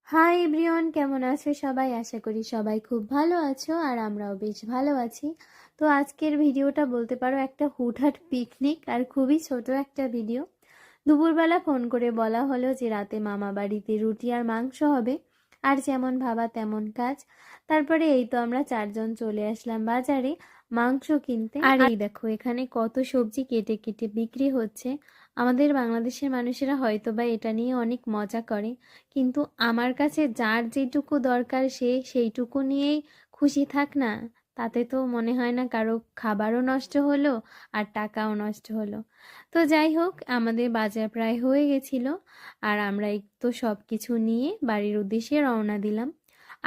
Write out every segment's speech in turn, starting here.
Hi everyone, কেমন আছো সবাই? আশা করি সবাই খুব ভালো আছো আর আমরাও বেশ ভালো আছি। তো আজকের ভিডিওটা বলতে পারো একটা হুটহাট পিকনিক আর খুবই ছোট একটা ভিডিও। দুপুরবেলা ফোন করে বলা হলো যে রাতে মামা বাড়িতে রুটি আর মাংস হবে, আর যেমন ভাবা তেমন কাজ। তারপরে এই তো আমরা চারজন চলে আসলাম বাজারে মাংস কিনতে। আর এই দেখো এখানে কত সবজি কেটে কেটে বিক্রি হচ্ছে। আমাদের বাংলাদেশের মানুষেরা হয়তো বা এটা নিয়ে অনেক মজা করে, কিন্তু আমার কাছে যার যেটুকু দরকার সে সেইটুকু নিয়েই খুশি থাক না, তাতে তো মনে হয় না কারো খাবারও নষ্ট হলো আর টাকাও নষ্ট হলো। তো যাই হোক, আমাদের বাজার প্রায় হয়ে গেছিল আর আমরা একটু সব কিছু নিয়ে বাড়ির উদ্দেশ্যে রওনা দিলাম।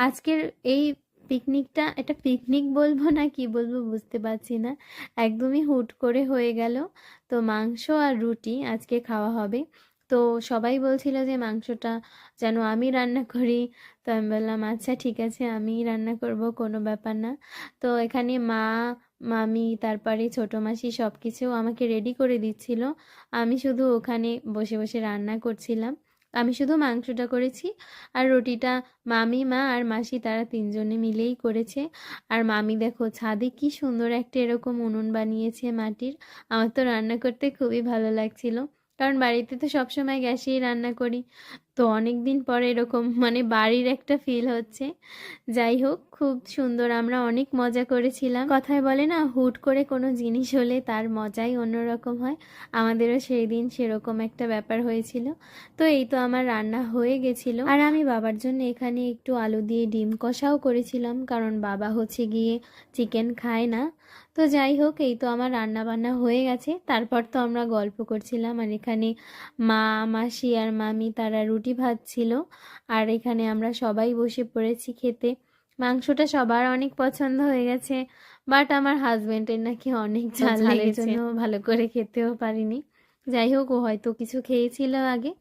আজকের এই পিকনিকটা, এটা পিকনিক বলবো না কি বলবো বুঝতে পারছি না, একদমই হুট করে হয়ে গেল। তো মাংস আর রুটি আজকে খাওয়া হবে। তো সবাই বলছিল যে মাংসটা যেন আমি রান্না করি। তো আমি বললাম আচ্ছা ঠিক আছে, আমিই রান্না করব, কোনো ব্যাপার না। তো এখানে মা, মামি, তারপরে ছোটো মাসি সব কিছু আমাকে রেডি করে দিচ্ছিল। আমি শুধু ওখানে বসে বসে রান্না করছিলাম। আমি শুধু মাংসটা করেছি আর রুটিটা মামি, মা আর মাসি তারা তিনজনে মিলেই করেছে। আর মামি দেখো ছাদে কি সুন্দর একটা এরকম উনুন বানিয়েছে মাটির। আমার তো রান্না করতে খুবই ভালো লাগছিল, কারণ বাড়িতে তো সবসময় গ্যাসেই রান্না করি। তো অনেক দিন পরে এরকম মানে বাড়ির একটা ফিল হচ্ছে। যাই হোক, খুব সুন্দর, আমরা অনেক মজা করেছিলাম। কথায় বলে না, হুট করে কোনো জিনিস হলে তার মজাই অন্যরকম হয়। আমাদেরও সেই দিন সেরকম একটা ব্যাপার হয়েছিল। তো এই তো আমার রান্না হয়ে গেছিল আর আমি বাবার জন্য এখানে একটু আলু দিয়ে ডিম কষাও করেছিলাম, কারণ বাবা হচ্ছে গিয়ে চিকেন খায় না। তো যাই হোক, এই তো আমার রান্না বান্না হয়ে গেছে। তারপর তো আমরা গল্প করছিলাম আর এখানে মা, মাসি আর মামি তারা রুটি ভাজছিল আর এখানে আমরা সবাই বসে পড়েছি খেতে। মাংসটা সবার অনেক পছন্দ হয়ে গেছে, বাট আমার হাজবেন্ডের নাকি অনেক ঝাল লেগেছে, ভালো করে খেতেও পারিনি। যাই হোক, ও হয়তো কিছু খেয়েছিল আগে,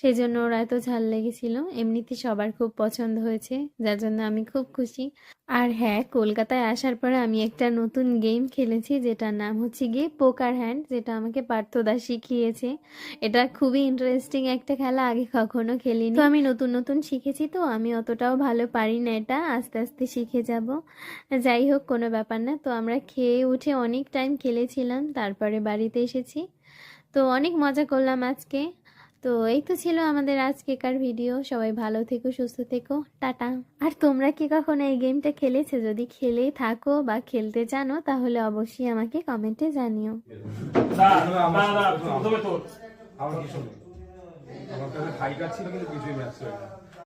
সেই জন্য ওর এত ঝাল লেগেছিল। এমনিতে সবার খুব পছন্দ হয়েছে, যার জন্য আমি খুব খুশি। আর হ্যাঁ, কলকাতায় আসার পরে আমি একটা নতুন গেম খেলেছি, যেটার নাম হচ্ছে গিয়ে পোকার হ্যান্ড, যেটা আমাকে পার্থদা শিখিয়েছে। এটা খুবই ইন্টারেস্টিং একটা খেলা, আগে কখনো খেলিনি। তো আমি নতুন নতুন শিখেছি, তো আমি অতটাও ভালো পারি না, এটা আস্তে আস্তে শিখে যাব। যাই হোক, কোনো ব্যাপার না। তো আমরা খেয়ে উঠে অনেক টাইম খেলেছিলাম, তারপরে বাড়িতে এসেছি। তো অনেক মজা করলাম আজকে। তো এই তো ছিল আমাদের আজকেকার ভিডিও। সবাই ভালো থেকো, সুস্থ থেকো, টাটা। আর তোমরা কি কখনো এই গেমটা খেলেছো? যদি খেলেই থাকো বা খেলতে জানো তাহলে অবশ্যই আমাকে কমেন্টে জানিও। আমার কি শোনো, আমার কাছে হাই কার্ড ছিল কিন্তু কিছুই ম্যাচ হয় না।